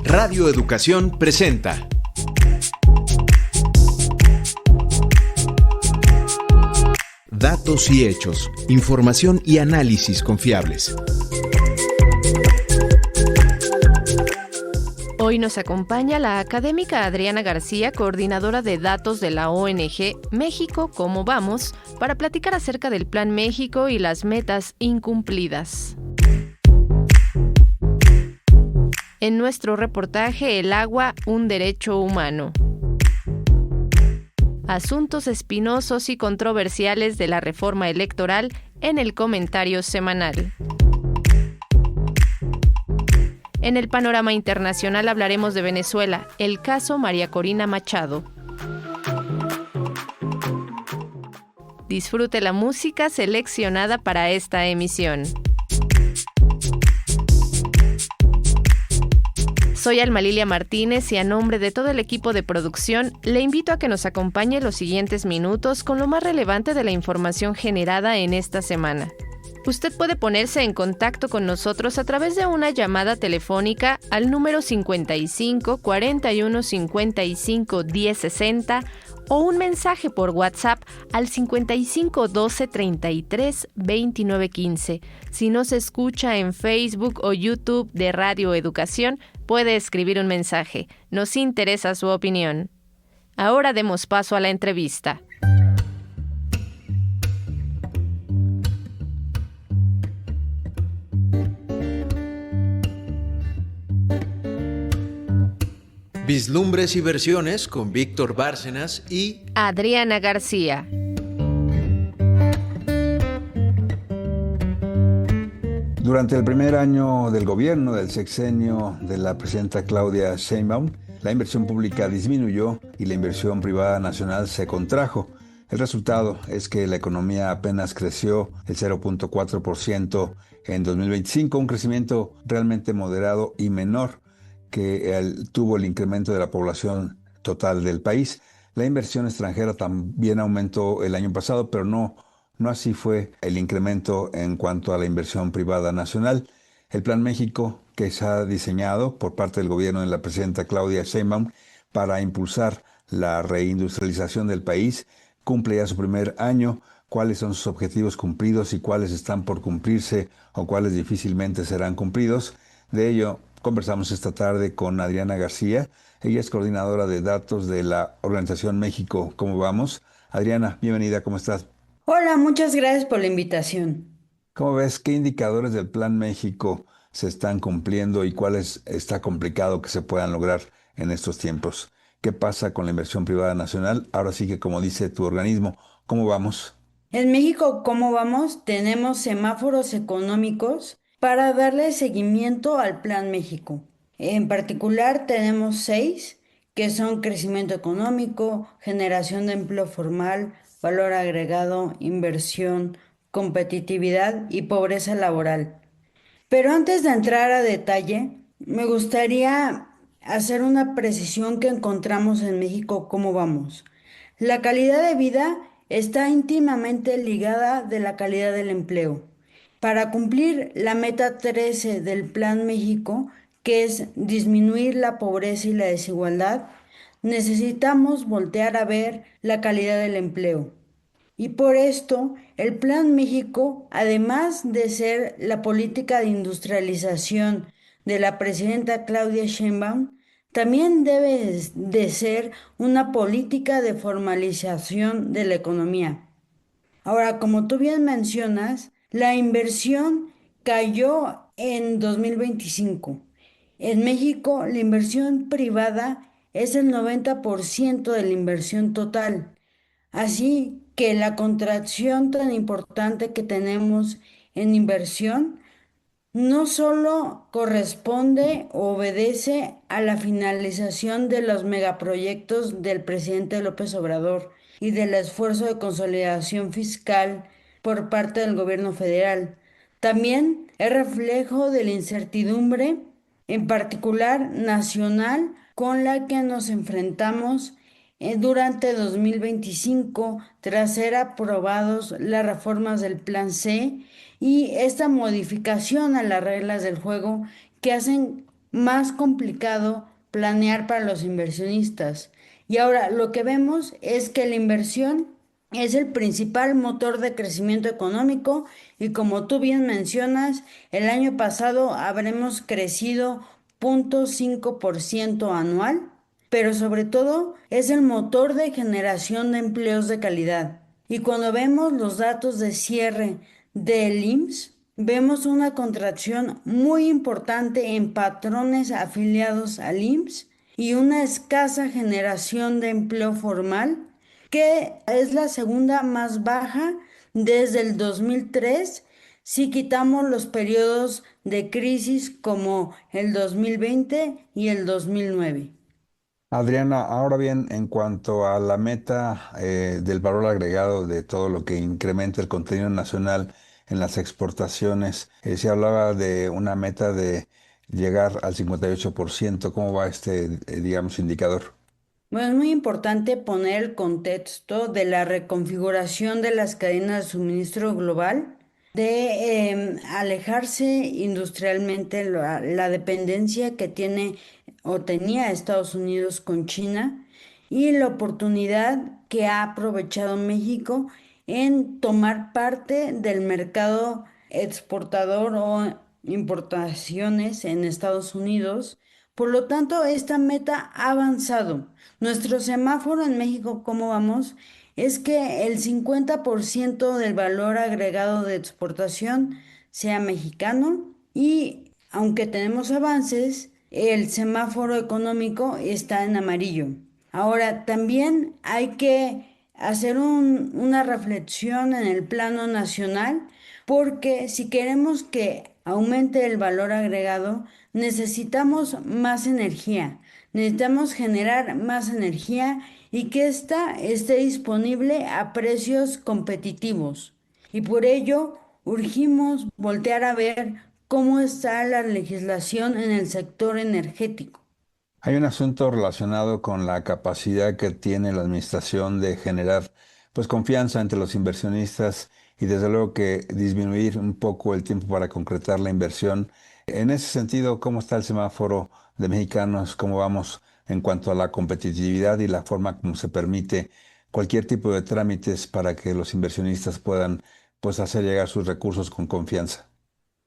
Radio Educación presenta Datos y hechos, información y análisis confiables. Hoy nos acompaña la académica Adriana García, coordinadora de datos de la ONG México ¿Cómo vamos?, para platicar acerca del Plan México y las metas incumplidas. En nuestro reportaje, el agua, un derecho humano. Asuntos espinosos y controversiales de la reforma electoral en el comentario semanal. En el panorama internacional hablaremos de Venezuela, el caso María Corina Machado. Disfrute la música seleccionada para esta emisión. Soy Alma Lilia Martínez y a nombre de todo el equipo de producción le invito a que nos acompañe los siguientes minutos con lo más relevante de la información generada en esta semana. Usted puede ponerse en contacto con nosotros a través de una llamada telefónica al número 55 41 55 10 60 o un mensaje por WhatsApp al 55 12 33 29 15. Si nos escucha en Facebook o YouTube de Radio Educación, puede escribir un mensaje. Nos interesa su opinión. Ahora demos paso a la entrevista. Vislumbres y versiones con Víctor Bárcenas y Adriana García. Durante el primer año del gobierno del sexenio de la presidenta Claudia Sheinbaum, la inversión pública disminuyó y la inversión privada nacional se contrajo. El resultado es que la economía apenas creció el 0.4% en 2025, un crecimiento realmente moderado y menor que tuvo el incremento de la población total del país. La inversión extranjera también aumentó el año pasado, pero no así fue el incremento en cuanto a la inversión privada nacional. El Plan México, que se ha diseñado por parte del gobierno de la presidenta Claudia Sheinbaum para impulsar la reindustrialización del país, cumple ya su primer año. ¿Cuáles son sus objetivos cumplidos y cuáles están por cumplirse o cuáles difícilmente serán cumplidos? De ello conversamos esta tarde con Adriana García. Ella es coordinadora de datos de la organización México ¿Cómo vamos? Adriana, bienvenida, ¿cómo estás? Hola, muchas gracias por la invitación. ¿Cómo ves? ¿Qué indicadores del Plan México se están cumpliendo y cuáles está complicado que se puedan lograr en estos tiempos? ¿Qué pasa con la inversión privada nacional? Ahora sí que, como dice tu organismo, ¿cómo vamos? En México, ¿cómo vamos? Tenemos semáforos económicos para darle seguimiento al Plan México. En particular, tenemos 6, que son crecimiento económico, generación de empleo formal, valor agregado, inversión, competitividad y pobreza laboral. Pero antes de entrar a detalle, me gustaría hacer una precisión que encontramos en México, ¿cómo vamos? La calidad de vida está íntimamente ligada de la calidad del empleo. Para cumplir la meta 13 del Plan México, que es disminuir la pobreza y la desigualdad, necesitamos voltear a ver la calidad del empleo. Y por esto, el Plan México, además de ser la política de industrialización de la presidenta Claudia Sheinbaum, también debe de ser una política de formalización de la economía. Ahora, como tú bien mencionas, la inversión cayó en 2025. En México, la inversión privada es el 90% de la inversión total. Así que la contracción tan importante que tenemos en inversión no solo corresponde o obedece a la finalización de los megaproyectos del presidente López Obrador y del esfuerzo de consolidación fiscal por parte del gobierno federal. También es reflejo de la incertidumbre, en particular nacional, con la que nos enfrentamos durante 2025 tras ser aprobados las reformas del Plan C y esta modificación a las reglas del juego que hacen más complicado planear para los inversionistas. Y ahora lo que vemos es que la inversión es el principal motor de crecimiento económico y como tú bien mencionas, el año pasado habremos crecido 0,5% anual, pero sobre todo es el motor de generación de empleos de calidad. Y cuando vemos los datos de cierre del IMSS, vemos una contracción muy importante en patrones afiliados al IMSS y una escasa generación de empleo formal, que es la segunda más baja desde el 2003 si quitamos los periodos de crisis como el 2020 y el 2009. Adriana, ahora bien, en cuanto a la meta del valor agregado de todo lo que incrementa el contenido nacional en las exportaciones, se hablaba de una meta de llegar al 58%. ¿Cómo va este, digamos, indicador? Bueno, es muy importante poner el contexto de la reconfiguración de las cadenas de suministro global, de alejarse industrialmente la dependencia que tiene o tenía Estados Unidos con China y la oportunidad que ha aprovechado México en tomar parte del mercado exportador o importaciones en Estados Unidos. Por lo tanto, esta meta ha avanzado. Nuestro semáforo en México, ¿cómo vamos? Es que el 50% del valor agregado de exportación sea mexicano y aunque tenemos avances, el semáforo económico está en amarillo. Ahora, también hay que hacer una reflexión en el plano nacional porque si queremos que aumente el valor agregado, necesitamos más energía. Necesitamos generar más energía y que ésta esté disponible a precios competitivos. Y por ello urgimos voltear a ver cómo está la legislación en el sector energético. Hay un asunto relacionado con la capacidad que tiene la administración de generar, pues, confianza entre los inversionistas y desde luego que disminuir un poco el tiempo para concretar la inversión. En ese sentido, ¿cómo está el semáforo de mexicanos? ¿Cómo vamos en cuanto a la competitividad y la forma como se permite cualquier tipo de trámites para que los inversionistas puedan, pues, hacer llegar sus recursos con confianza?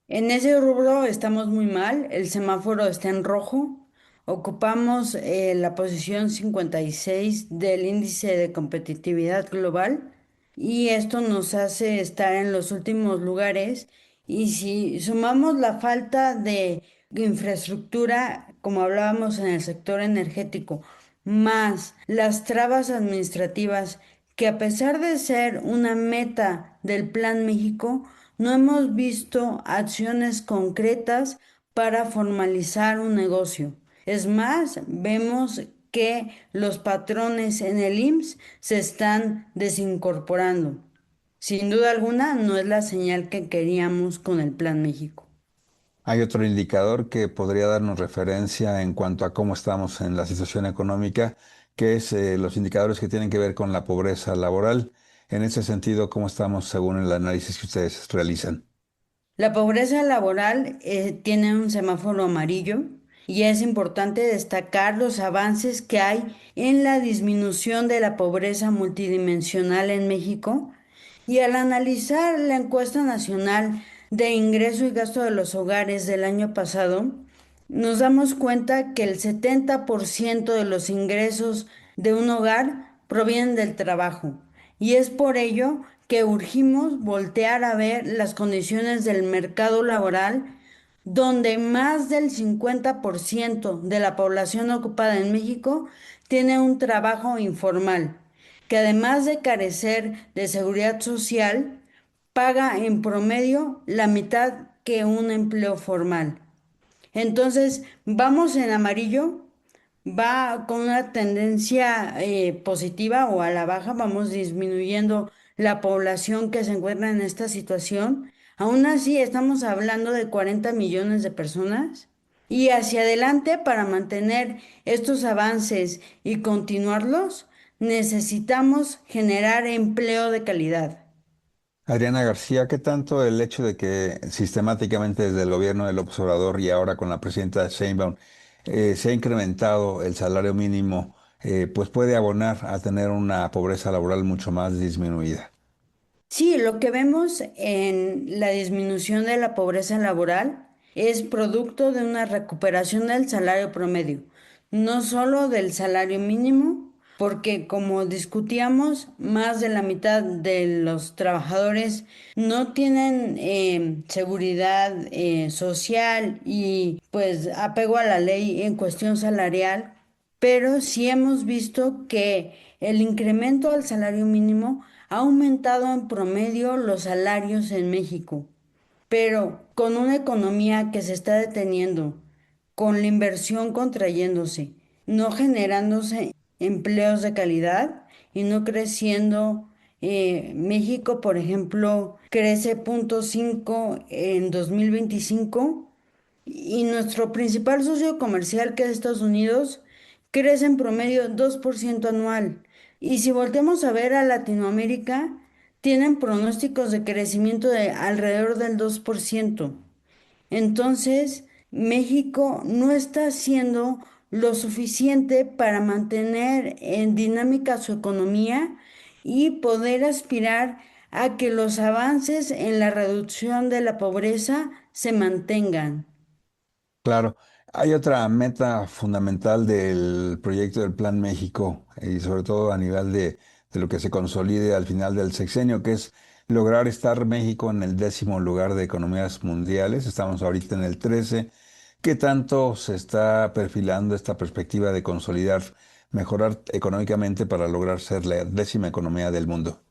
En ese rubro estamos muy mal, el semáforo está en rojo, ocupamos la posición 56 del índice de competitividad global y esto nos hace estar en los últimos lugares y si sumamos la falta de infraestructura, como hablábamos en el sector energético, más las trabas administrativas que a pesar de ser una meta del Plan México, no hemos visto acciones concretas para formalizar un negocio. Es más, vemos que los patrones en el IMSS se están desincorporando. Sin duda alguna, no es la señal que queríamos con el Plan México. Hay otro indicador que podría darnos referencia en cuanto a cómo estamos en la situación económica, que es los indicadores que tienen que ver con la pobreza laboral. En ese sentido, ¿cómo estamos según el análisis que ustedes realizan? La pobreza laboral tiene un semáforo amarillo y es importante destacar los avances que hay en la disminución de la pobreza multidimensional en México. Y al analizar la encuesta nacional de ingreso y gasto de los hogares del año pasado, nos damos cuenta que el 70% de los ingresos de un hogar provienen del trabajo. Y es por ello que urgimos voltear a ver las condiciones del mercado laboral, donde más del 50% de la población ocupada en México tiene un trabajo informal, que además de carecer de seguridad social, paga en promedio la mitad que un empleo formal. Entonces, vamos en amarillo, va con una tendencia positiva o a la baja, vamos disminuyendo la población que se encuentra en esta situación. Aún así, estamos hablando de 40 millones de personas. Y hacia adelante, para mantener estos avances y continuarlos, necesitamos generar empleo de calidad. Adriana García, ¿qué tanto el hecho de que sistemáticamente desde el gobierno del López Obrador y ahora con la presidenta Sheinbaum se ha incrementado el salario mínimo, pues puede abonar a tener una pobreza laboral mucho más disminuida? Sí, lo que vemos en la disminución de la pobreza laboral es producto de una recuperación del salario promedio, no solo del salario mínimo, porque como discutíamos, más de la mitad de los trabajadores no tienen seguridad social y pues apego a la ley en cuestión salarial, pero sí hemos visto que el incremento al salario mínimo ha aumentado en promedio los salarios en México, pero con una economía que se está deteniendo, con la inversión contrayéndose, no generándose empleos de calidad y no creciendo. México, por ejemplo, crece 0,5 en 2025 y nuestro principal socio comercial, que es Estados Unidos, crece en promedio 2% anual. Y si volteamos a ver a Latinoamérica, tienen pronósticos de crecimiento de alrededor del 2%. Entonces, México no está haciendo lo suficiente para mantener en dinámica su economía y poder aspirar a que los avances en la reducción de la pobreza se mantengan. Claro, hay otra meta fundamental del proyecto del Plan México y sobre todo a nivel de lo que se consolide al final del sexenio, que es lograr estar México en el 10.º lugar de economías mundiales. Estamos ahorita en el 13. ¿Qué tanto se está perfilando esta perspectiva de consolidar, mejorar económicamente para lograr ser la 10.ª economía del mundo?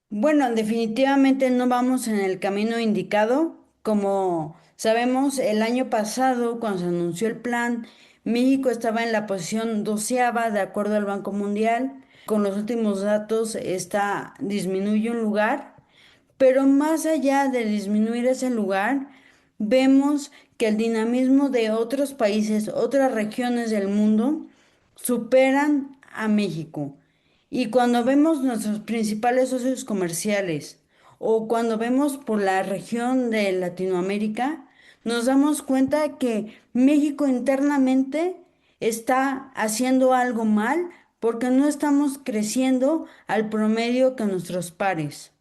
Bueno, definitivamente no vamos en el camino indicado. Como sabemos, el año pasado, cuando se anunció el plan, México estaba en la posición 12ª de acuerdo al Banco Mundial. Con los últimos datos, está disminuye un lugar, pero más allá de disminuir ese lugar, vemos que el dinamismo de otros países, otras regiones del mundo, superan a México. Y cuando vemos nuestros principales socios comerciales o cuando vemos por la región de Latinoamérica, nos damos cuenta que México internamente está haciendo algo mal porque no estamos creciendo al promedio que nuestros pares.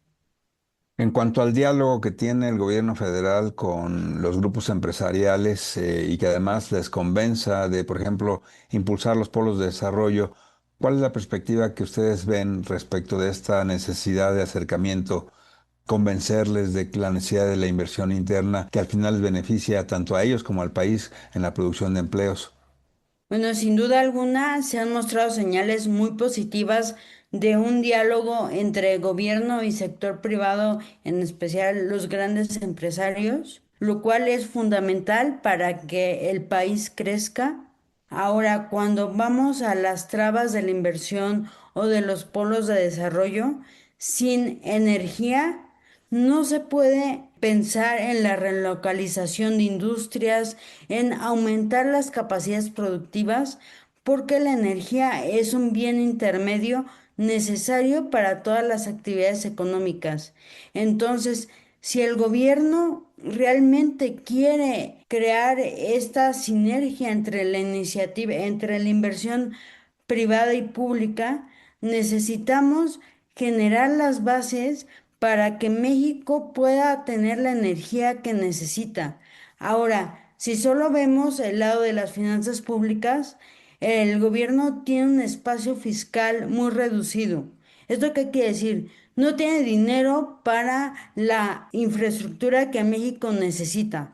En cuanto al diálogo que tiene el gobierno federal con los grupos empresariales y que además les convenza de, por ejemplo, impulsar los polos de desarrollo, ¿cuál es la perspectiva que ustedes ven respecto de esta necesidad de acercamiento, convencerles de la necesidad de la inversión interna que al final les beneficia tanto a ellos como al país en la producción de empleos? Bueno, sin duda alguna se han mostrado señales muy positivas de un diálogo entre gobierno y sector privado, en especial los grandes empresarios, lo cual es fundamental para que el país crezca. Ahora, cuando vamos a las trabas de la inversión o de los polos de desarrollo, sin energía no se puede pensar en la relocalización de industrias, en aumentar las capacidades productivas, porque la energía es un bien intermedio necesario para todas las actividades económicas. Entonces, si el gobierno realmente quiere crear esta sinergia entre la iniciativa, entre la inversión privada y pública, necesitamos generar las bases para que México pueda tener la energía que necesita. Ahora, si solo vemos el lado de las finanzas públicas, el gobierno tiene un espacio fiscal muy reducido. ¿Esto qué quiere decir? No tiene dinero para la infraestructura que México necesita.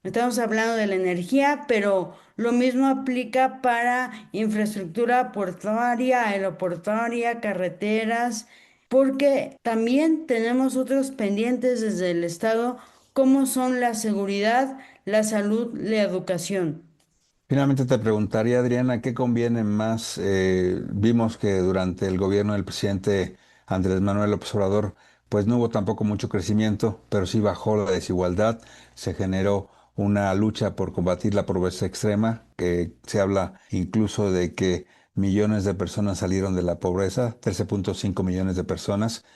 Estamos hablando de la energía, pero lo mismo aplica para infraestructura portuaria, aeroportuaria, carreteras, porque también tenemos otros pendientes desde el Estado, como son la seguridad, la salud, la educación. Finalmente te preguntaría, Adriana, ¿qué conviene más? Vimos que durante el gobierno del presidente Andrés Manuel López Obrador, pues no hubo tampoco mucho crecimiento, pero sí bajó la desigualdad, se generó una lucha por combatir la pobreza extrema, que se habla incluso de que millones de personas salieron de la pobreza, 13.5 millones de personas,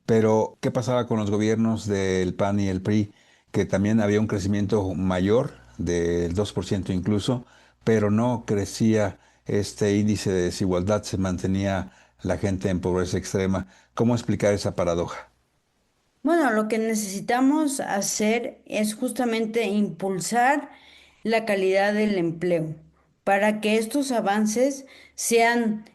Pero, ¿qué pasaba con los gobiernos del PAN y el PRI? Que también había un crecimiento mayor, del 2% incluso, pero no crecía este índice de desigualdad, se mantenía la gente en pobreza extrema. ¿Cómo explicar esa paradoja? Bueno, lo que necesitamos hacer es justamente impulsar la calidad del empleo para que estos avances sean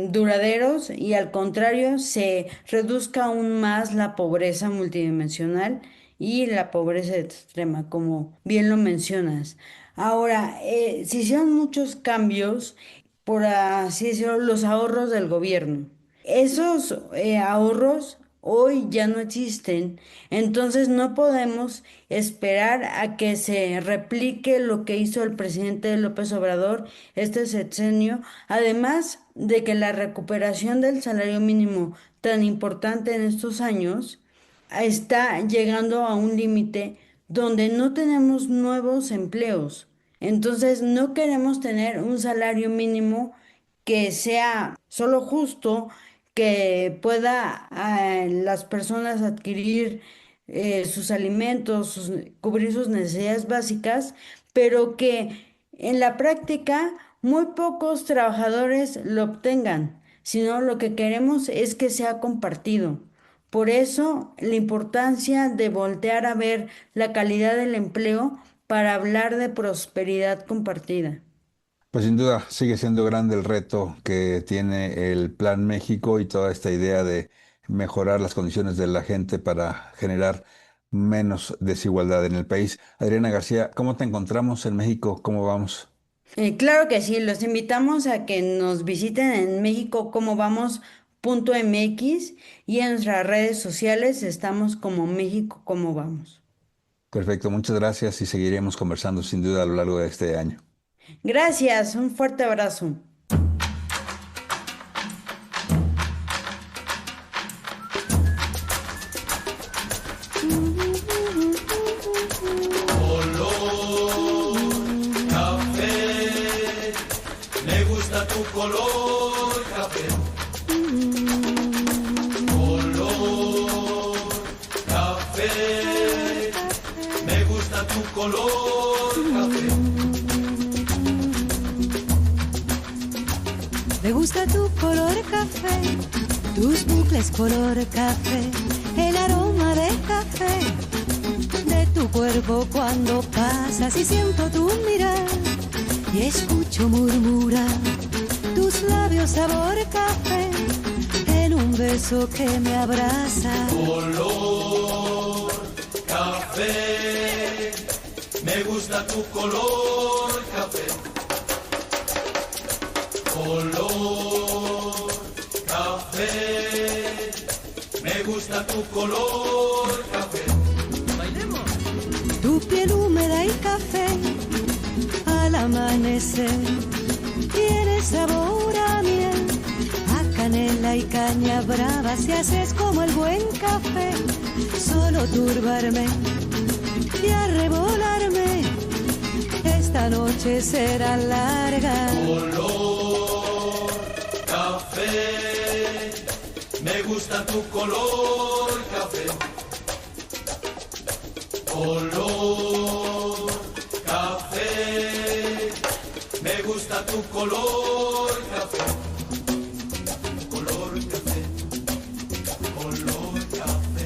duraderos y al contrario se reduzca aún más la pobreza multidimensional y la pobreza extrema, como bien lo mencionas. Ahora, se hicieron muchos cambios, por así decirlo, los ahorros del gobierno. Esos ahorros hoy ya no existen, entonces no podemos esperar a que se replique lo que hizo el presidente López Obrador este sexenio, además de que la recuperación del salario mínimo tan importante en estos años está llegando a un límite donde no tenemos nuevos empleos. Entonces no queremos tener un salario mínimo que sea solo justo, que pueda las personas adquirir sus alimentos, cubrir sus necesidades básicas, pero que en la práctica muy pocos trabajadores lo obtengan, sino lo que queremos es que sea compartido. Por eso, la importancia de voltear a ver la calidad del empleo para hablar de prosperidad compartida. Pues sin duda sigue siendo grande el reto que tiene el Plan México y toda esta idea de mejorar las condiciones de la gente para generar menos desigualdad en el país. Adriana García, ¿cómo te encontramos en México? ¿Cómo vamos? Claro que sí, los invitamos a que nos visiten en México como vamos.mx y en nuestras redes sociales estamos como México como vamos. Perfecto, muchas gracias y seguiremos conversando sin duda a lo largo de este año. Gracias, un fuerte abrazo. Me gusta tu color café. Color café. Me gusta tu color café. Me gusta tu color café, tus bucles color café, el aroma de café, de tu cuerpo cuando pasas y siento tu mirar y escucho murmurar tus labios sabor café en un beso que me abraza. Color café, me gusta tu color café. Color café, me gusta tu color café. Bailemos. Tu piel húmeda y café al amanecer tiene sabor a miel, a canela y caña brava si haces como el buen café, solo turbarme y arrebolarme, esta noche será larga. Color café, me gusta tu color café. Color café, me gusta tu color café. Color café, color café,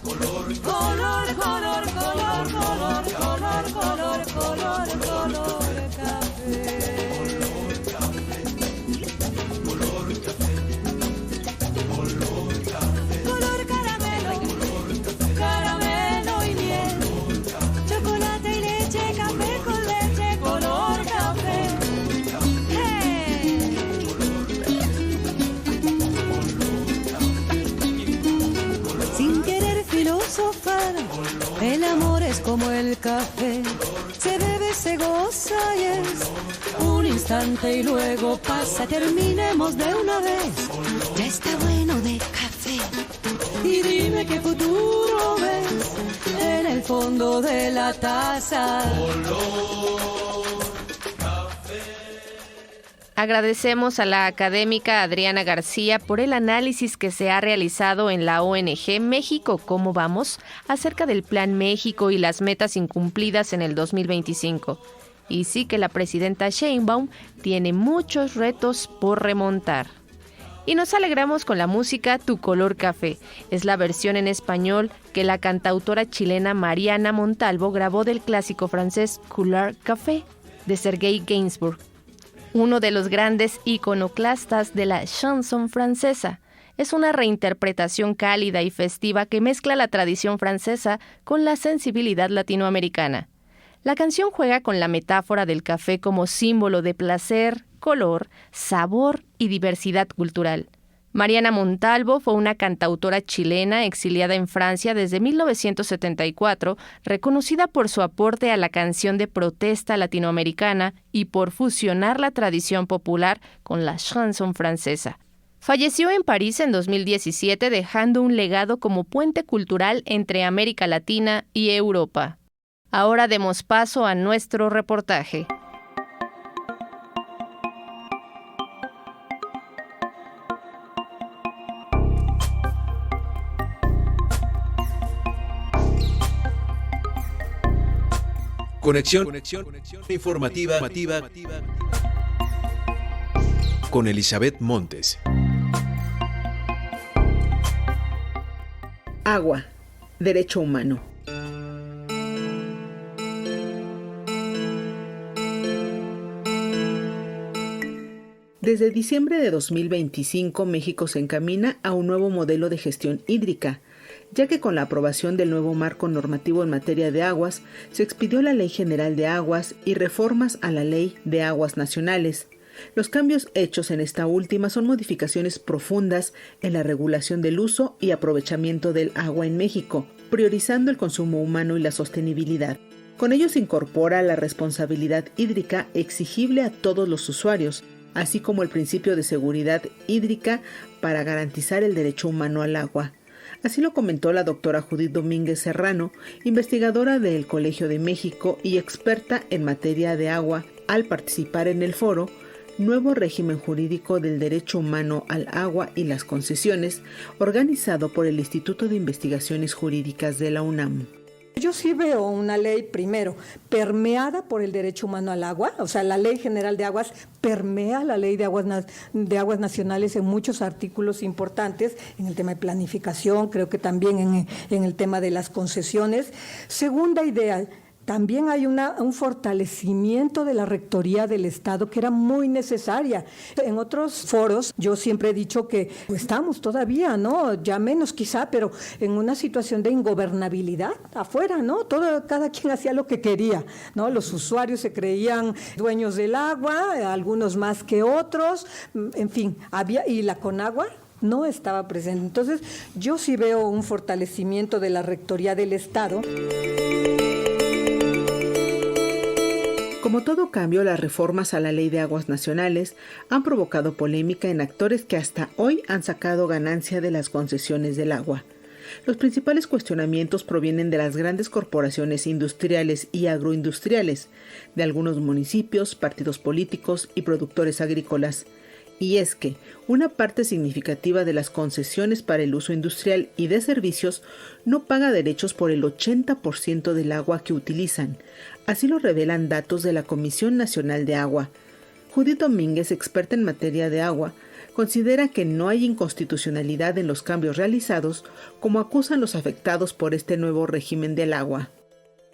color café. Color, color, color, color, color, color, color, color, café. Color café, color café, color café. Color caramelo, Color café, caramelo y miel. Chocolate y leche, café con leche, color café. ¡Hey! Sin querer filosofar, el amor es como el café. Se bebe, se goza y es un instante y luego pasa. Terminemos de una vez, ya está bueno de café. Y dime qué futuro ves en el fondo de la taza. A Agradecemos a la académica Adriana García por el análisis que se ha realizado en la ONG México ¿Cómo vamos?, acerca del Plan México y las metas incumplidas en el 2025. Y sí que la presidenta Sheinbaum tiene muchos retos por remontar. Y nos alegramos con la música Tu Color Café. Es la versión en español que la cantautora chilena Mariana Montalvo grabó del clásico francés Couleur Café de Sergei Gainsbourg, uno de los grandes iconoclastas de la chanson francesa. Es una reinterpretación cálida y festiva que mezcla la tradición francesa con la sensibilidad latinoamericana. La canción juega con la metáfora del café como símbolo de placer, color, sabor y diversidad cultural. Mariana Montalvo fue una cantautora chilena exiliada en Francia desde 1974, reconocida por su aporte a la canción de protesta latinoamericana y por fusionar la tradición popular con la chanson francesa. Falleció en París en 2017, dejando un legado como puente cultural entre América Latina y Europa. Ahora demos paso a nuestro reportaje. Conexión informativa con Elizabeth Montes. Agua, derecho humano. Desde diciembre de 2025, México se encamina a un nuevo modelo de gestión hídrica, ya que con la aprobación del nuevo marco normativo en materia de aguas, se expidió la Ley General de Aguas y reformas a la Ley de Aguas Nacionales. Los cambios hechos en esta última son modificaciones profundas en la regulación del uso y aprovechamiento del agua en México, priorizando el consumo humano y la sostenibilidad. Con ello se incorpora la responsabilidad hídrica exigible a todos los usuarios, así como el principio de seguridad hídrica para garantizar el derecho humano al agua. Así lo comentó la doctora Judith Domínguez Serrano, investigadora del Colegio de México y experta en materia de agua, al participar en el foro Nuevo Régimen Jurídico del Derecho Humano al Agua y las Concesiones, organizado por el Instituto de Investigaciones Jurídicas de la UNAM. Yo sí veo una ley, primero, permeada por el derecho humano al agua, o sea, la Ley General de Aguas permea la Ley de Aguas Nacionales en muchos artículos importantes, en el tema de planificación, creo que también en el tema de las concesiones. Segunda idea, también hay un fortalecimiento de la Rectoría del Estado que era muy necesaria. En otros foros yo siempre he dicho que estamos todavía, ¿no? Ya menos quizá, pero en una situación de ingobernabilidad afuera, ¿no? Cada quien hacía lo que quería, ¿no? Los usuarios se creían dueños del agua, algunos más que otros, en fin, y la Conagua no estaba presente. Entonces, yo sí veo un fortalecimiento de la Rectoría del Estado. Como todo cambio, las reformas a la Ley de Aguas Nacionales han provocado polémica en actores que hasta hoy han sacado ganancia de las concesiones del agua. Los principales cuestionamientos provienen de las grandes corporaciones industriales y agroindustriales, de algunos municipios, partidos políticos y productores agrícolas. Y es que una parte significativa de las concesiones para el uso industrial y de servicios no paga derechos por el 80% del agua que utilizan. Así lo revelan datos de la Comisión Nacional de Agua. Judith Domínguez, experta en materia de agua, considera que no hay inconstitucionalidad en los cambios realizados, como acusan los afectados por este nuevo régimen del agua.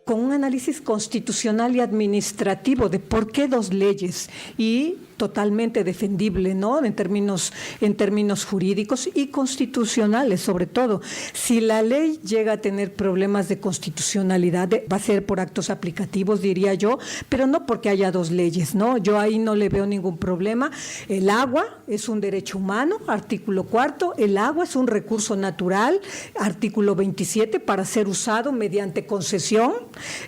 Con un análisis constitucional y administrativo de por qué dos leyes y totalmente defendible, ¿no? En términos jurídicos y constitucionales, sobre todo. Si la ley llega a tener problemas de constitucionalidad, va a ser por actos aplicativos, diría yo, pero no porque haya dos leyes, ¿no? Yo ahí no le veo ningún problema. El agua es un derecho humano, artículo 4. El agua es un recurso natural, artículo 27, para ser usado mediante concesión.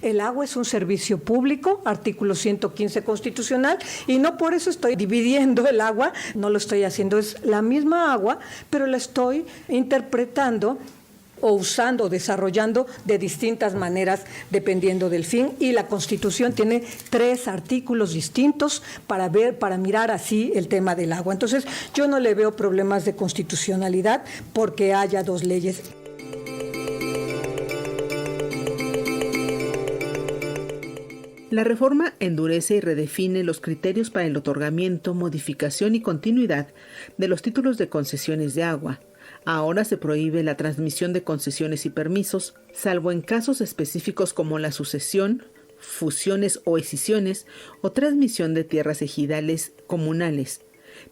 El agua es un servicio público, artículo 115 constitucional, y no por eso estoy dividiendo el agua, no lo estoy haciendo, es la misma agua, pero la estoy interpretando o usando o desarrollando de distintas maneras dependiendo del fin, y la Constitución tiene 3 artículos distintos para mirar así el tema del agua. Entonces, yo no le veo problemas de constitucionalidad porque haya 2 leyes. La reforma endurece y redefine los criterios para el otorgamiento, modificación y continuidad de los títulos de concesiones de agua. Ahora se prohíbe la transmisión de concesiones y permisos, salvo en casos específicos como la sucesión, fusiones o escisiones o transmisión de tierras ejidales comunales.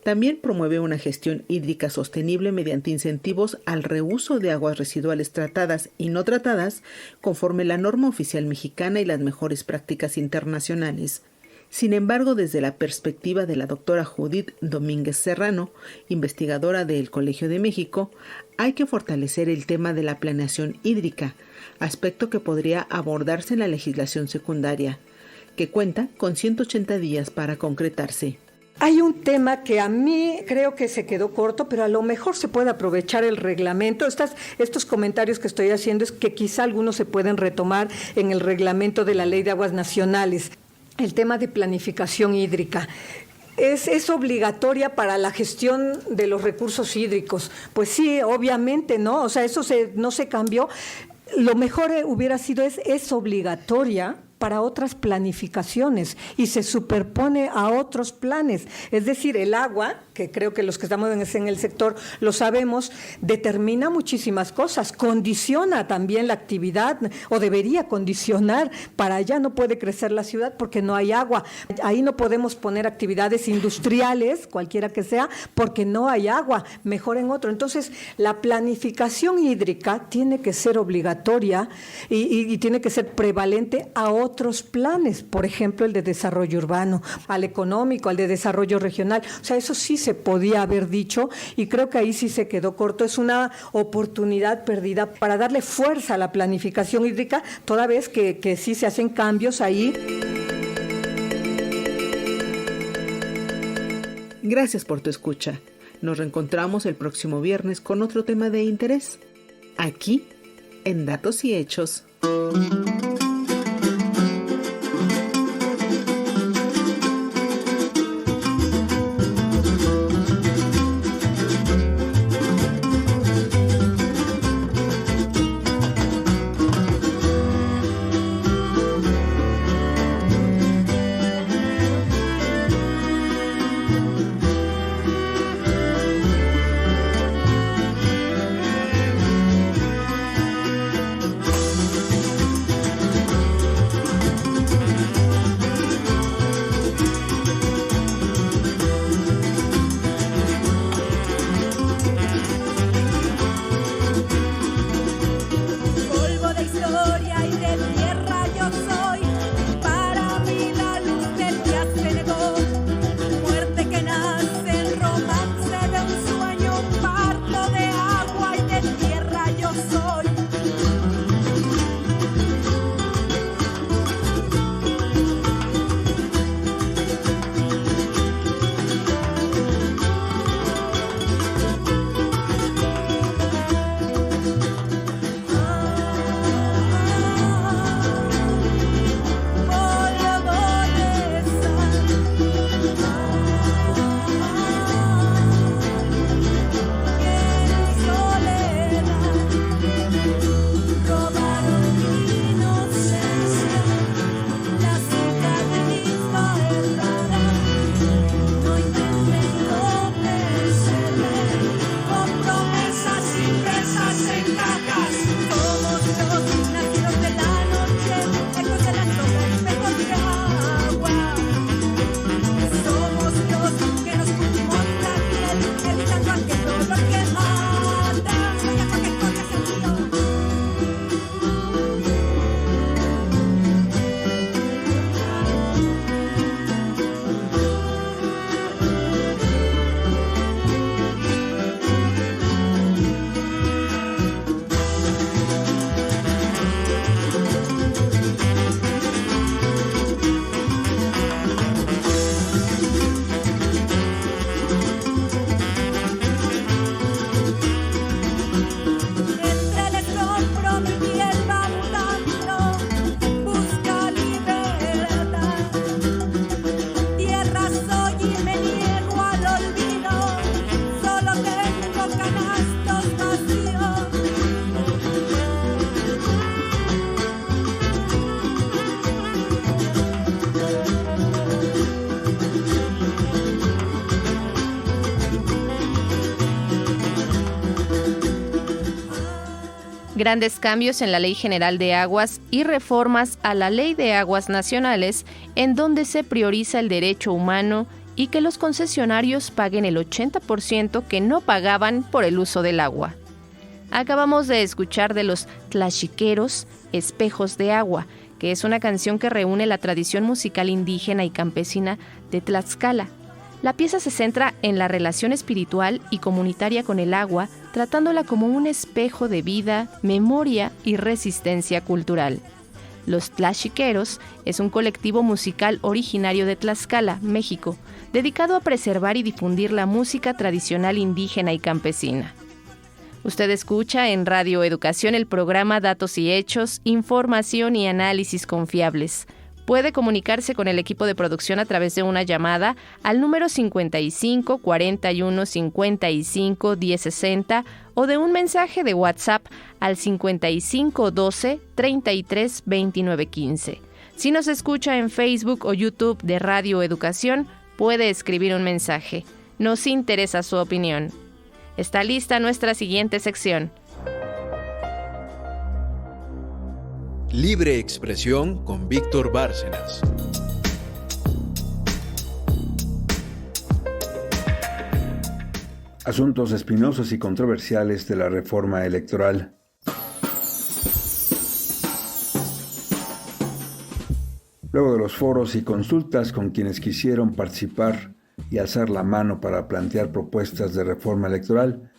También promueve una gestión hídrica sostenible mediante incentivos al reuso de aguas residuales tratadas y no tratadas conforme la norma oficial mexicana y las mejores prácticas internacionales. Sin embargo, desde la perspectiva de la doctora Judith Domínguez Serrano, investigadora del Colegio de México, hay que fortalecer el tema de la planeación hídrica, aspecto que podría abordarse en la legislación secundaria, que cuenta con 180 días para concretarse. Hay un tema que a mí creo que se quedó corto, pero a lo mejor se puede aprovechar el reglamento. Estos comentarios que estoy haciendo es que quizá algunos se pueden retomar en el reglamento de la Ley de Aguas Nacionales. El tema de planificación hídrica. ¿Es obligatoria para la gestión de los recursos hídricos? Pues sí, obviamente, ¿no? O sea, eso no se cambió. Lo mejor hubiera sido es obligatoria para otras planificaciones y se superpone a otros planes. Es decir, el agua, que creo que los que estamos en el sector lo sabemos, determina muchísimas cosas, condiciona también la actividad, o debería condicionar. Para allá no puede crecer la ciudad porque no hay agua. Ahí no podemos poner actividades industriales, cualquiera que sea, porque no hay agua. Mejor en otro. Entonces, la planificación hídrica tiene que ser obligatoria y tiene que ser prevalente a otros planes, por ejemplo, el de desarrollo urbano, al económico, al de desarrollo regional. O sea, eso sí se podía haber dicho y creo que ahí sí se quedó corto. Es una oportunidad perdida para darle fuerza a la planificación hídrica, toda vez que sí se hacen cambios ahí. Gracias por tu escucha. Nos reencontramos el próximo viernes con otro tema de interés, aquí en Datos y Hechos. grandes cambios en la Ley General de Aguas y reformas a la Ley de Aguas Nacionales, en donde se prioriza el derecho humano y que los concesionarios paguen el 80% que no pagaban por el uso del agua. Acabamos de escuchar de los Tlaxiqueros, Espejos de Agua, que es una canción que reúne la tradición musical indígena y campesina de Tlaxcala. La pieza se centra en la relación espiritual y comunitaria con el agua, tratándola como un espejo de vida, memoria y resistencia cultural. Los Tlaxiqueros es un colectivo musical originario de Tlaxcala, México, dedicado a preservar y difundir la música tradicional indígena y campesina. Usted escucha en Radio Educación el programa Datos y Hechos, información y análisis confiables. Puede comunicarse con el equipo de producción a través de una llamada al número 55 41 55 1060 o de un mensaje de WhatsApp al 55 12 33 29 15. Si nos escucha en Facebook o YouTube de Radio Educación, puede escribir un mensaje. Nos interesa su opinión. Está lista nuestra siguiente sección. Libre Expresión con Víctor Bárcenas. Asuntos espinosos y controversiales de la reforma electoral. Luego de los foros y consultas con quienes quisieron participar y alzar la mano para plantear propuestas de reforma electoral,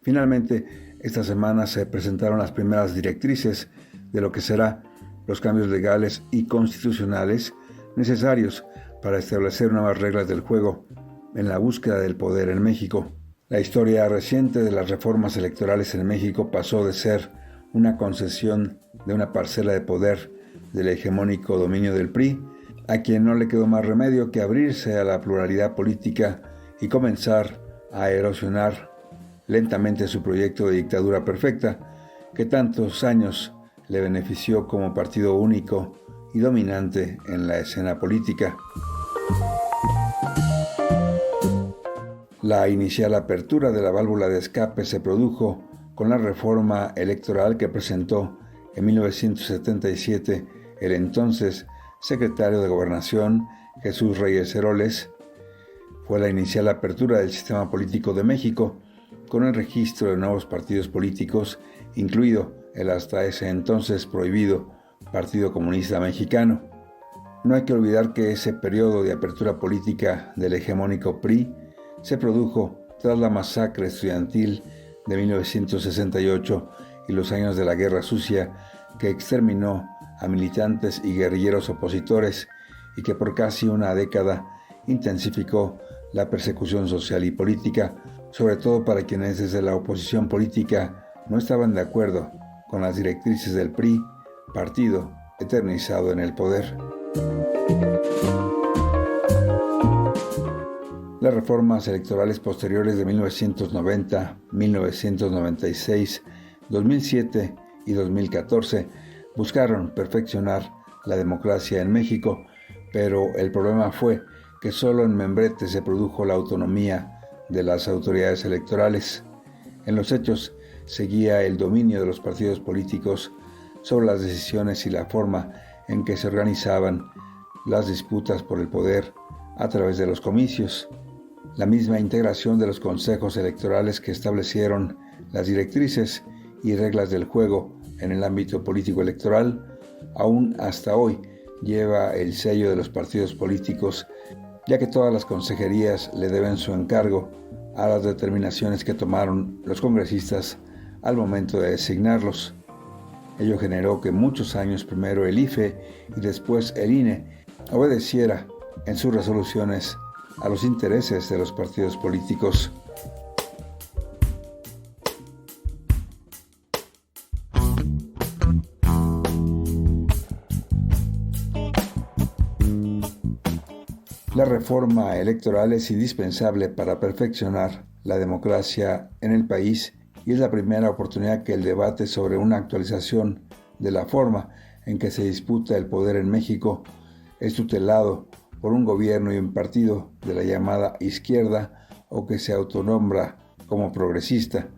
finalmente esta semana se presentaron las primeras directrices de lo que serán los cambios legales y constitucionales necesarios para establecer nuevas reglas del juego en la búsqueda del poder en México. La historia reciente de las reformas electorales en México pasó de ser una concesión de una parcela de poder del hegemónico dominio del PRI, a quien no le quedó más remedio que abrirse a la pluralidad política y comenzar a erosionar lentamente su proyecto de dictadura perfecta, que tantos años le benefició como partido único y dominante en la escena política. La inicial apertura de la válvula de escape se produjo con la reforma electoral que presentó en 1977 el entonces secretario de Gobernación, Jesús Reyes Heroles. Fue la inicial apertura del sistema político de México, con el registro de nuevos partidos políticos, incluido el hasta ese entonces prohibido Partido Comunista Mexicano. No hay que olvidar que ese periodo de apertura política del hegemónico PRI se produjo tras la masacre estudiantil de 1968 y los años de la Guerra Sucia, que exterminó a militantes y guerrilleros opositores y que por casi una década intensificó la persecución social y política, sobre todo para quienes desde la oposición política no estaban de acuerdo con las directrices del PRI, partido eternizado en el poder. Las reformas electorales posteriores de 1990, 1996, 2007 y 2014 buscaron perfeccionar la democracia en México, pero el problema fue que solo en membrete se produjo la autonomía de las autoridades electorales. En los hechos seguía el dominio de los partidos políticos sobre las decisiones y la forma en que se organizaban las disputas por el poder a través de los comicios. La misma integración de los consejos electorales que establecieron las directrices y reglas del juego en el ámbito político electoral, aún hasta hoy lleva el sello de los partidos políticos, ya que todas las consejerías le deben su encargo a las determinaciones que tomaron los congresistas al momento de designarlos. Ello generó que muchos años primero el IFE y después el INE obedeciera en sus resoluciones a los intereses de los partidos políticos. La reforma electoral es indispensable para perfeccionar la democracia en el país y es la primera oportunidad que el debate sobre una actualización de la forma en que se disputa el poder en México es tutelado por un gobierno y un partido de la llamada izquierda o que se autonombra como progresista.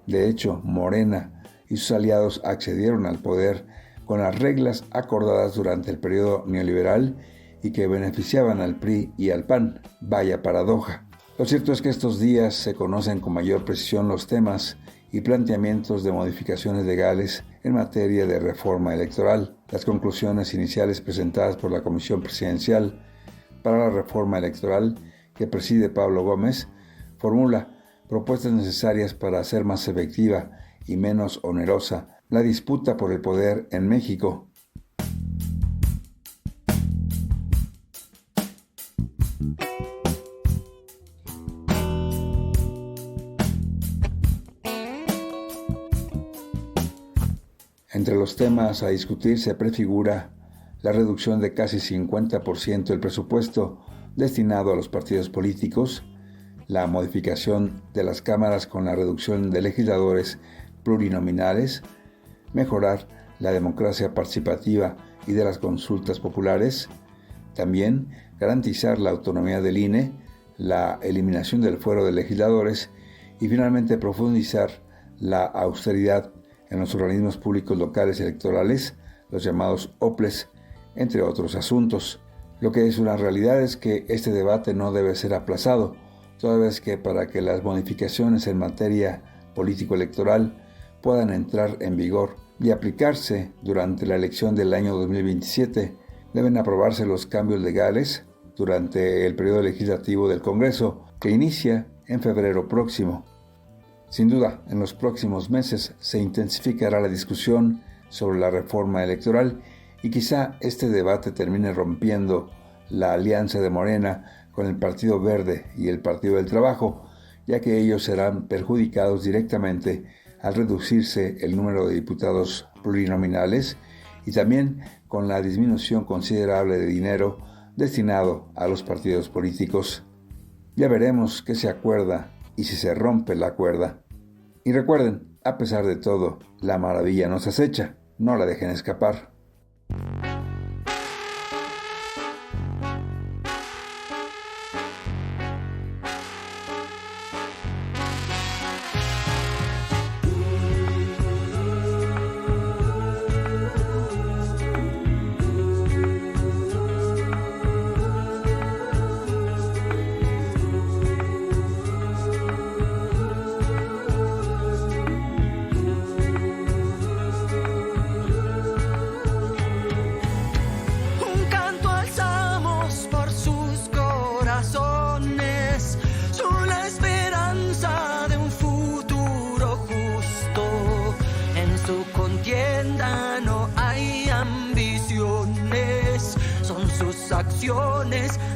De hecho, Morena y sus aliados accedieron al poder con las reglas acordadas durante el periodo neoliberal y que beneficiaban al PRI y al PAN. Vaya paradoja. Lo cierto es que estos días se conocen con mayor precisión los temas y planteamientos de modificaciones legales en materia de reforma electoral. Las conclusiones iniciales presentadas por la Comisión Presidencial para la Reforma Electoral, que preside Pablo Gómez, formula propuestas necesarias para hacer más efectiva y menos onerosa la disputa por el poder en México. Entre los temas a discutir se prefigura la reducción de casi 50% del presupuesto destinado a los partidos políticos, la modificación de las cámaras con la reducción de legisladores plurinominales, mejorar la democracia participativa y de las consultas populares, también garantizar la autonomía del INE, la eliminación del fuero de legisladores y finalmente profundizar la austeridad en los organismos públicos locales electorales, los llamados OPLES, entre otros asuntos. Lo que es una realidad es que este debate no debe ser aplazado, toda vez que para que las modificaciones en materia político-electoral puedan entrar en vigor y aplicarse durante la elección del año 2027, deben aprobarse los cambios legales durante el periodo legislativo del Congreso, que inicia en febrero próximo. Sin duda, en los próximos meses se intensificará la discusión sobre la reforma electoral y quizá este debate termine rompiendo la alianza de Morena con el Partido Verde y el Partido del Trabajo, ya que ellos serán perjudicados directamente al reducirse el número de diputados plurinominales y también con la disminución considerable de dinero destinado a los partidos políticos. Ya veremos qué se acuerda y si se rompe la cuerda. Y recuerden, a pesar de todo, la maravilla nos acecha, no la dejen escapar.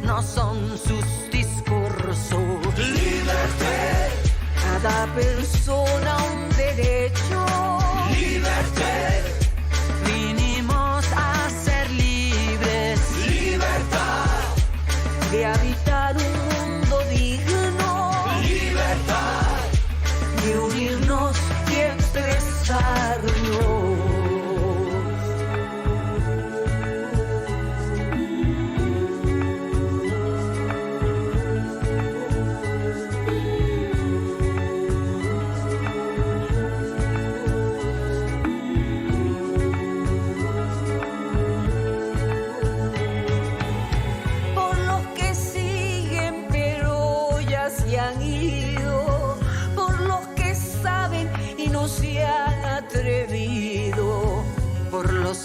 No son sus discursos. Liberté. Cada persona un derecho. Liberté. Vinimos a ser libres. Libertad. De habitar un mundo digno. Libertad. De unirnos y expresarnos.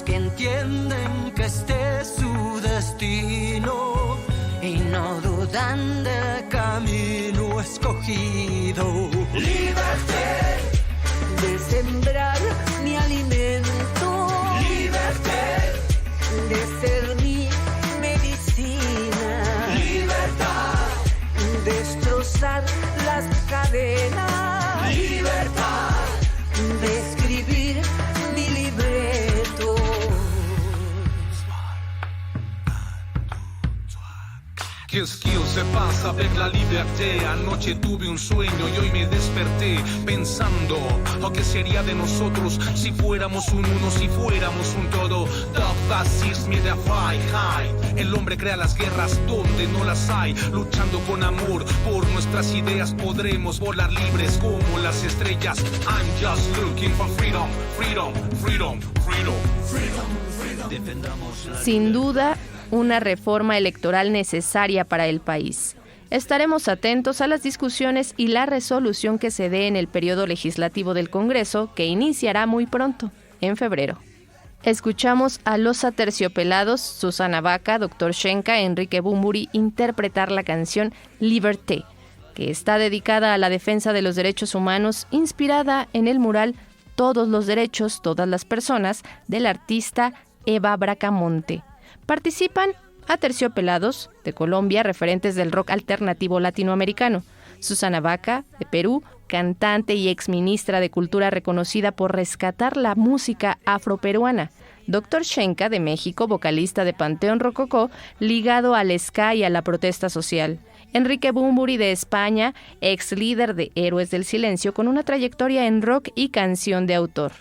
Que entienden que este es su destino y no dudan del camino escogido. Liberté. De sembrar mi alimento. Liberté. De ser mi medicina. Libertad. Destrozar las cadenas. Libertad. De escribir mi libreto. Qué skill se pasa ver la libertad. Anoche tuve un sueño y hoy me desperté pensando, ¿qué sería de nosotros si fuéramos un uno, si fuéramos un todo? The fascism der Freiheit. El hombre crea las guerras donde no las hay. Luchando con amor por nuestras ideas podremos volar libres como las estrellas. I'm just looking for freedom, freedom, freedom, freedom, freedom, freedom. Sin duda, una reforma electoral necesaria para el país. Estaremos atentos a las discusiones y la resolución que se dé en el periodo legislativo del Congreso, que iniciará muy pronto, en febrero. Escuchamos a Los Aterciopelados, Susana Baca, Dr. Shenka, Enrique Bunbury interpretar la canción Liberté, que está dedicada a la defensa de los derechos humanos, inspirada en el mural Todos los derechos, todas las personas, del artista Eva Bracamonte. Participan Aterciopelados, de Colombia, referentes del rock alternativo latinoamericano. Susana Baca, de Perú, cantante y exministra de Cultura reconocida por rescatar la música afroperuana. Dr. Shenka, de México, vocalista de Panteón Rococó, ligado al ska y a la protesta social. Enrique Bunbury, de España, ex líder de Héroes del Silencio, con una trayectoria en rock y canción de autor.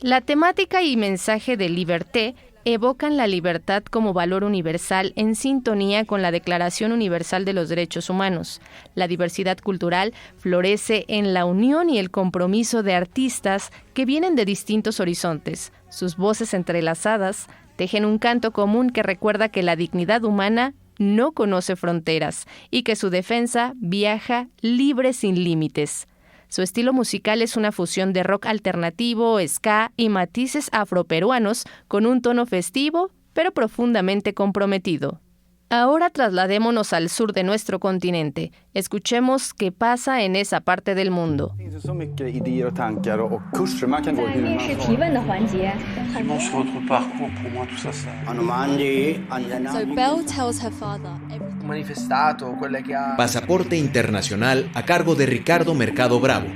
La temática y mensaje de Liberté evocan la libertad como valor universal en sintonía con la Declaración Universal de los Derechos Humanos. La diversidad cultural florece en la unión y el compromiso de artistas que vienen de distintos horizontes. Sus voces entrelazadas tejen un canto común que recuerda que la dignidad humana no conoce fronteras y que su defensa viaja libre sin límites. Su estilo musical es una fusión de rock alternativo, ska y matices afroperuanos con un tono festivo, pero profundamente comprometido. Ahora trasladémonos al sur de nuestro continente. Escuchemos qué pasa en esa parte del mundo. Pasaporte Internacional a cargo de Ricardo Mercado Bravo.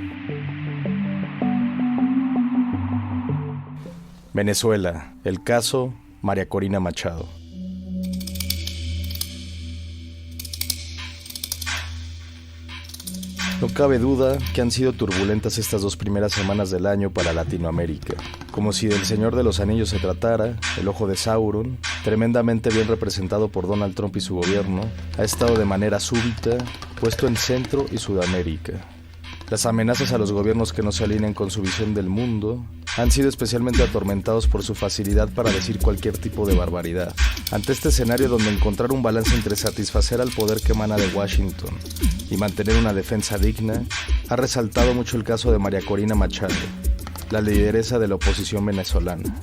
Venezuela, el caso María Corina Machado. No cabe duda que han sido turbulentas estas 2 primeras semanas del año para Latinoamérica. Como si del Señor de los Anillos se tratara, el ojo de Sauron, tremendamente bien representado por Donald Trump y su gobierno, ha estado de manera súbita puesto en Centro y Sudamérica. Las amenazas a los gobiernos que no se alineen con su visión del mundo han sido especialmente atormentados por su facilidad para decir cualquier tipo de barbaridad. Ante este escenario donde encontrar un balance entre satisfacer al poder que emana de Washington y mantener una defensa digna, ha resaltado mucho el caso de María Corina Machado, la lideresa de la oposición venezolana.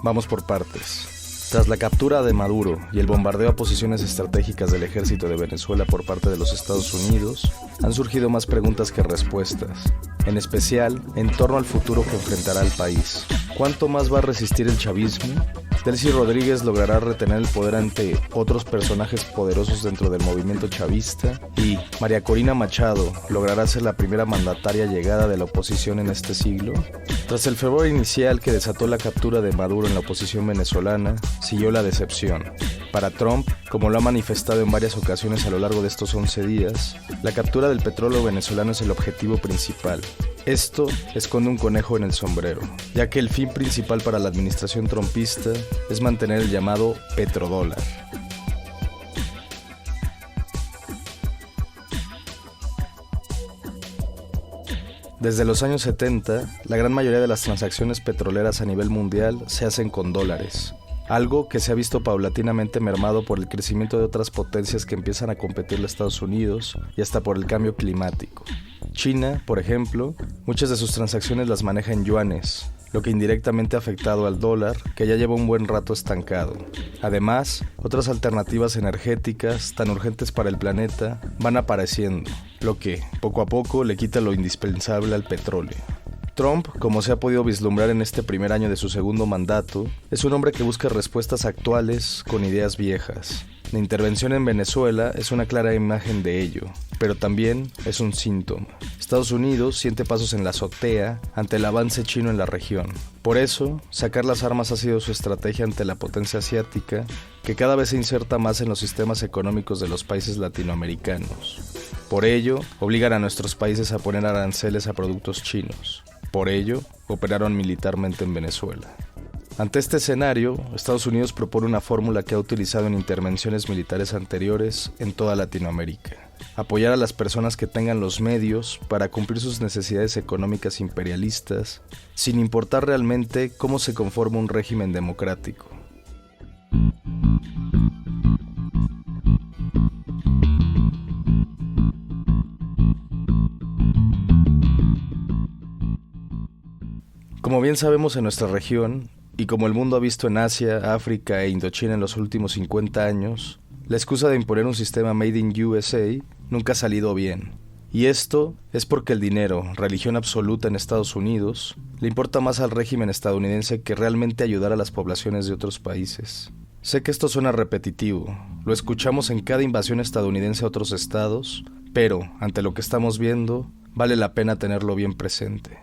Vamos por partes. Tras la captura de Maduro y el bombardeo a posiciones estratégicas del ejército de Venezuela por parte de los Estados Unidos, han surgido más preguntas que respuestas, en especial en torno al futuro que enfrentará el país. ¿Cuánto más va a resistir el chavismo? Delcy Rodríguez logrará retener el poder ante otros personajes poderosos dentro del movimiento chavista y María Corina Machado logrará ser la primera mandataria llegada de la oposición en este siglo. Tras el fervor inicial que desató la captura de Maduro en la oposición venezolana, siguió la decepción. Para Trump, como lo ha manifestado en varias ocasiones a lo largo de estos 11 días, la captura del petróleo venezolano es el objetivo principal. Esto esconde un conejo en el sombrero, ya que el fin principal para la administración trumpista es mantener el llamado petrodólar. Desde los años 70, la gran mayoría de las transacciones petroleras a nivel mundial se hacen con dólares, algo que se ha visto paulatinamente mermado por el crecimiento de otras potencias que empiezan a competirle a Estados Unidos y hasta por el cambio climático. China, por ejemplo, muchas de sus transacciones las maneja en yuanes, lo que indirectamente ha afectado al dólar, que ya lleva un buen rato estancado. Además, otras alternativas energéticas tan urgentes para el planeta van apareciendo, lo que, poco a poco, le quita lo indispensable al petróleo. Trump, como se ha podido vislumbrar en este primer año de su segundo mandato, es un hombre que busca respuestas actuales con ideas viejas. La intervención en Venezuela es una clara imagen de ello, pero también es un síntoma. Estados Unidos siente pasos en la azotea ante el avance chino en la región. Por eso, sacar las armas ha sido su estrategia ante la potencia asiática, que cada vez se inserta más en los sistemas económicos de los países latinoamericanos. Por ello, obligan a nuestros países a poner aranceles a productos chinos. Por ello, operaron militarmente en Venezuela. Ante este escenario, Estados Unidos propone una fórmula que ha utilizado en intervenciones militares anteriores en toda Latinoamérica: apoyar a las personas que tengan los medios para cumplir sus necesidades económicas imperialistas, sin importar realmente cómo se conforma un régimen democrático. Como bien sabemos en nuestra región, y como el mundo ha visto en Asia, África e Indochina en los últimos 50 años, la excusa de imponer un sistema Made in USA nunca ha salido bien. Y esto es porque el dinero, religión absoluta en Estados Unidos, le importa más al régimen estadounidense que realmente ayudar a las poblaciones de otros países. Sé que esto suena repetitivo, lo escuchamos en cada invasión estadounidense a otros estados, pero, ante lo que estamos viendo, vale la pena tenerlo bien presente.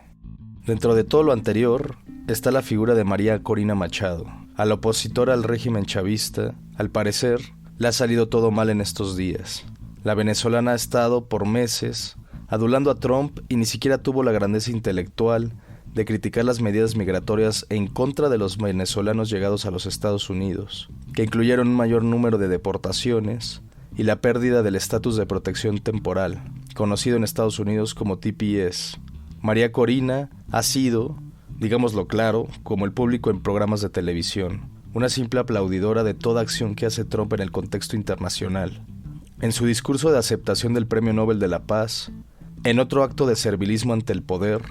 Dentro de todo lo anterior, está la figura de María Corina Machado. A la opositora al régimen chavista, al parecer, le ha salido todo mal en estos días. La venezolana ha estado, por meses, adulando a Trump y ni siquiera tuvo la grandeza intelectual de criticar las medidas migratorias en contra de los venezolanos llegados a los Estados Unidos, que incluyeron un mayor número de deportaciones y la pérdida del estatus de protección temporal, conocido en Estados Unidos como TPS. María Corina ha sido, digámoslo claro, como el público en programas de televisión, una simple aplaudidora de toda acción que hace Trump en el contexto internacional. En su discurso de aceptación del Premio Nobel de la Paz, en otro acto de servilismo ante el poder,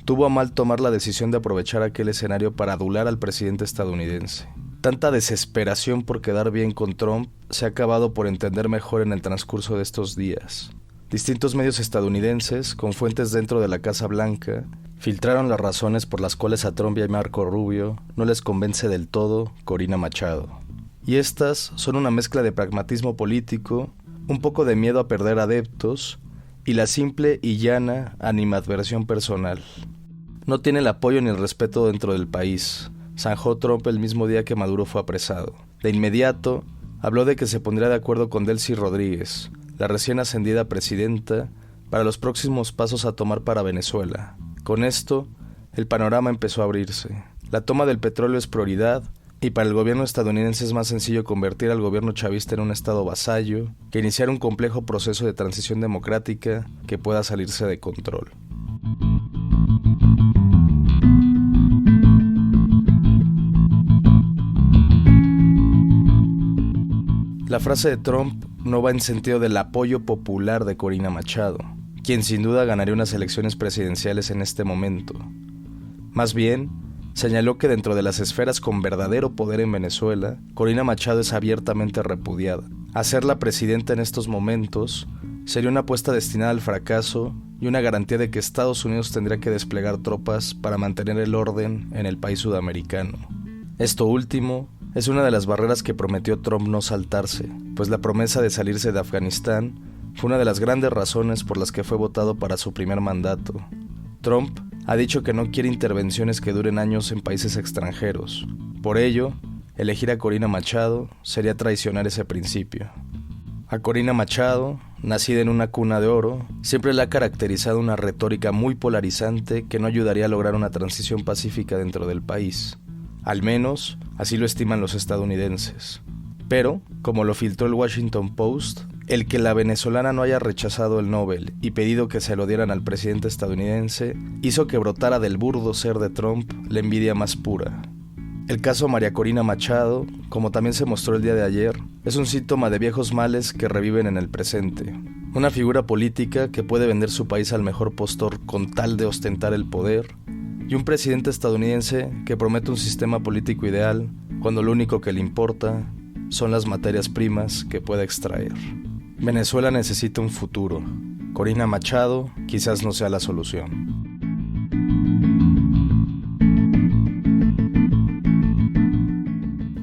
tuvo a mal tomar la decisión de aprovechar aquel escenario para adular al presidente estadounidense. Tanta desesperación por quedar bien con Trump se ha acabado por entender mejor en el transcurso de estos días. Distintos medios estadounidenses, con fuentes dentro de la Casa Blanca, filtraron las razones por las cuales a Trump y a Marco Rubio no les convence del todo Corina Machado. Y estas son una mezcla de pragmatismo político, un poco de miedo a perder adeptos y la simple y llana animadversión personal. No tiene el apoyo ni el respeto dentro del país, zanjó Trump el mismo día que Maduro fue apresado. De inmediato, habló de que se pondría de acuerdo con Delcy Rodríguez, la recién ascendida presidenta, para los próximos pasos a tomar para Venezuela. Con esto, el panorama empezó a abrirse. La toma del petróleo es prioridad, y para el gobierno estadounidense es más sencillo convertir al gobierno chavista en un estado vasallo que iniciar un complejo proceso de transición democrática que pueda salirse de control. La frase de Trump no va en sentido del apoyo popular de Corina Machado, quien sin duda ganaría unas elecciones presidenciales en este momento. Más bien, señaló que dentro de las esferas con verdadero poder en Venezuela, Corina Machado es abiertamente repudiada. Hacerla presidenta en estos momentos sería una apuesta destinada al fracaso y una garantía de que Estados Unidos tendría que desplegar tropas para mantener el orden en el país sudamericano. Esto último es una de las barreras que prometió Trump no saltarse, pues la promesa de salirse de Afganistán fue una de las grandes razones por las que fue votado para su primer mandato. Trump ha dicho que no quiere intervenciones que duren años en países extranjeros. Por ello, elegir a Corina Machado sería traicionar ese principio. A Corina Machado, nacida en una cuna de oro, siempre le ha caracterizado una retórica muy polarizante que no ayudaría a lograr una transición pacífica dentro del país. Al menos, así lo estiman los estadounidenses. Pero, como lo filtró el Washington Post, el que la venezolana no haya rechazado el Nobel y pedido que se lo dieran al presidente estadounidense hizo que brotara del burdo ser de Trump la envidia más pura. El caso María Corina Machado, como también se mostró el día de ayer, es un síntoma de viejos males que reviven en el presente. Una figura política que puede vender su país al mejor postor con tal de ostentar el poder, y un presidente estadounidense que promete un sistema político ideal cuando lo único que le importa son las materias primas que pueda extraer. Venezuela necesita un futuro. Corina Machado quizás no sea la solución.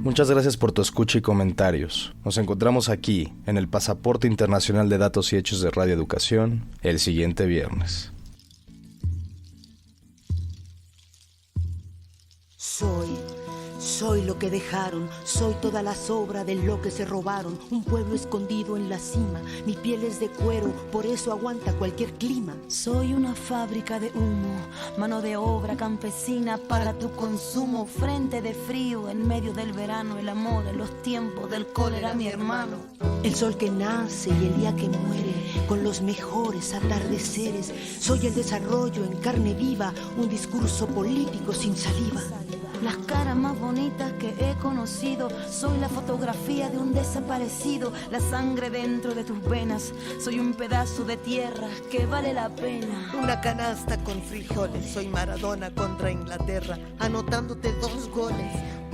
Muchas gracias por tu escucha y comentarios. Nos encontramos aquí, en el Pasaporte Internacional de Datos y Hechos de Radio Educación, el siguiente viernes. Soy lo que dejaron, soy toda la sobra de lo que se robaron. Un pueblo escondido en la cima, mi piel es de cuero, por eso aguanta cualquier clima. Soy una fábrica de humo, mano de obra campesina para tu consumo. Frente de frío, en medio del verano, el amor en los tiempos del cólera, mi hermano. El sol que nace y el día que muere, con los mejores atardeceres. Soy el desarrollo en carne viva, un discurso político sin saliva. Las caras más bonitas que he conocido, soy la fotografía de un desaparecido, la sangre dentro de tus venas, soy un pedazo de tierra que vale la pena. Una canasta con frijoles, soy Maradona contra Inglaterra, anotándote 2 goles.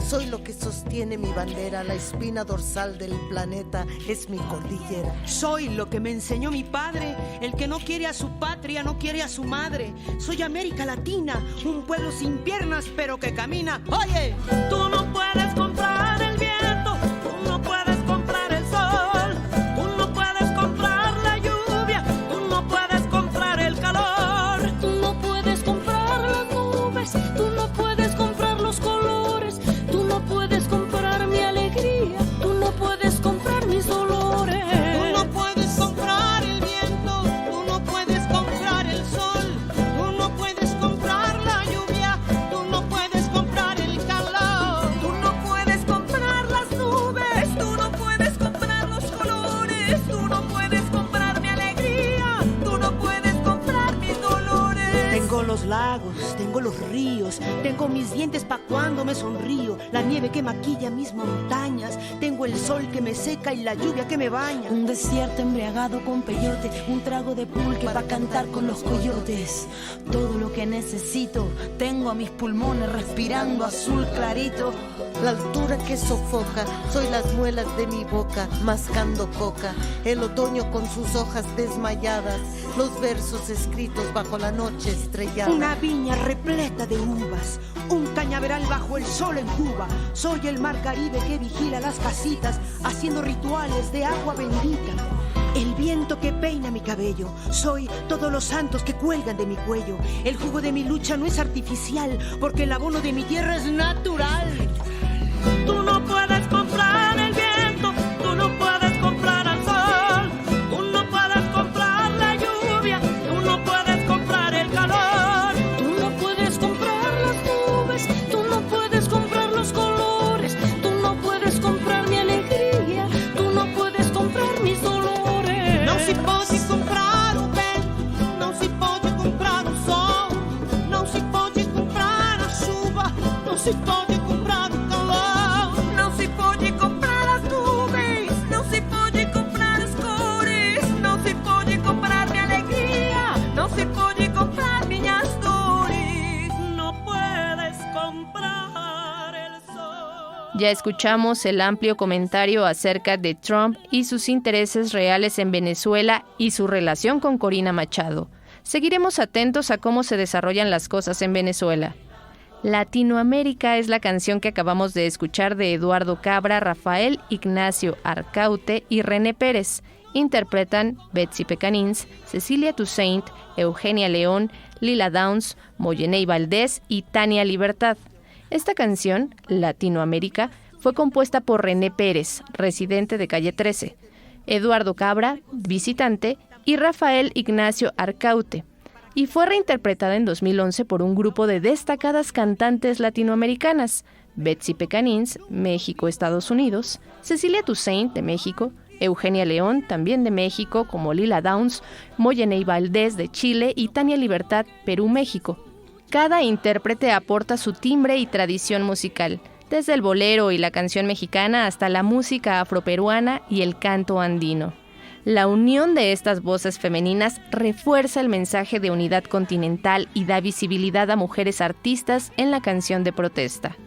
Soy lo que sostiene mi bandera, la espina dorsal del planeta es mi cordillera. Soy lo que me enseñó mi padre, el que no quiere a su patria, no quiere a su madre. Soy América Latina, un pueblo sin piernas pero que camina. Oye, tú no puedes comprar el viento, tú no puedes comprar el sol, tú no puedes comprar la lluvia, tú no puedes comprar el calor, tú no puedes comprar las nubes, tú no puedes comprar los colores, tú no puedes comprar mi alegría, tú no puedes comprar mis dolores. tú no puedes comprar el viento, tú no puedes comprar el sol, tú no puedes comprar la lluvia, tú no puedes comprar el calor, tú no puedes comprar las nubes, tú no puedes comprar los colores, tú no puedes comprar mi alegría, tú no puedes comprar mis dolores. tengo los lagos, tengo los ríos, tengo mis dientes pa' cuando me sonrío, la nieve que maquilla mis montañas, tengo el sol que me seca y la lluvia que me baña. Un desierto embriagado con peyote, un trago de pulque para cantar con los coyotes. Todo lo que necesito, tengo a mis pulmones respirando azul clarito. La altura que sofoca, soy las muelas de mi boca, mascando coca. El otoño con sus hojas desmayadas, los versos escritos bajo la noche estrellada. Una viña repleta de uvas, un cañaveral bajo el sol en Cuba. Soy el mar Caribe que vigila las casitas, haciendo rituales de agua bendita. El viento que peina mi cabello, soy todos los santos que cuelgan de mi cuello. El jugo de mi lucha no es artificial, porque el abono de mi tierra es natural. Tú no puedes comprar el viento, tú no puedes comprar al sol, tú no puedes comprar la lluvia, tú no puedes comprar el calor, tú no puedes comprar las nubes, tú no puedes comprar los colores, tú no puedes comprar mi alegría, tú no puedes comprar mis dolores. não se pode comprar o vento, não se pode comprar o sol, não se pode comprar a chuva, não se pode comprar o calor, não se pode comprar as nuvens, não se pode comprar as cores, não se pode comprar minha alegria, não se pode comprar minhas dores, no puedes comprar el sol. Ya escuchamos el amplio comentario acerca de Trump y sus intereses reales en Venezuela y su relación con Corina Machado. Seguiremos atentos a cómo se desarrollan las cosas en Venezuela. Latinoamérica es la canción que acabamos de escuchar de Eduardo Cabra, Rafael Ignacio Arcaute y René Pérez. Interpretan Betsy Pecanins, Cecilia Toussaint, Eugenia León, Lila Downs, Moyeney Valdés y Tania Libertad. Esta canción, Latinoamérica, fue compuesta por René Pérez, residente de Calle 13, Eduardo Cabra, visitante, y Rafael Ignacio Arcaute, y fue reinterpretada en 2011 por un grupo de destacadas cantantes latinoamericanas: Betsy Pecanins, México, Estados Unidos; Cecilia Toussaint, de México; Eugenia León, también de México, como Lila Downs; Moyeney Valdés, de Chile; y Tania Libertad, Perú, México. Cada intérprete aporta su timbre y tradición musical, desde el bolero y la canción mexicana hasta la música afroperuana y el canto andino. La unión de estas voces femeninas refuerza el mensaje de unidad continental y da visibilidad a mujeres artistas en la canción de protesta.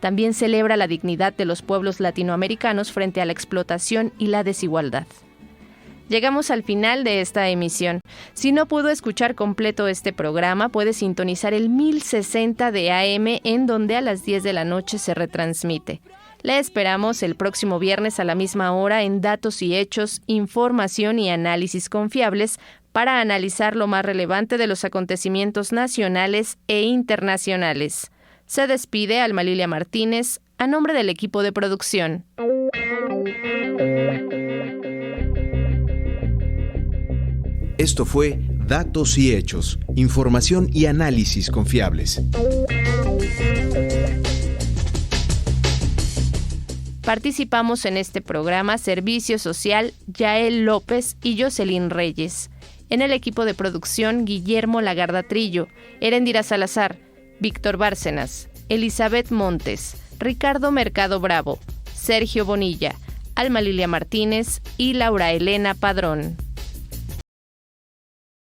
También celebra la dignidad de los pueblos latinoamericanos frente a la explotación y la desigualdad. Llegamos al final de esta emisión. Si no pudo escuchar completo este programa, puede sintonizar el 1060 de AM, en donde a las 10 de la noche se retransmite. Le esperamos el próximo viernes a la misma hora en Datos y Hechos, información y análisis confiables para analizar lo más relevante de los acontecimientos nacionales e internacionales. Se despide Alma Lilia Martínez a nombre del equipo de producción. Esto fue Datos y Hechos, información y análisis confiables. Participamos en este programa Servicio Social Yael López y Jocelyn Reyes. En el equipo de producción Guillermo Lagarda Trillo, Erendira Salazar, Víctor Bárcenas, Elizabeth Montes, Ricardo Mercado Bravo, Sergio Bonilla, Alma Lilia Martínez y Laura Elena Padrón.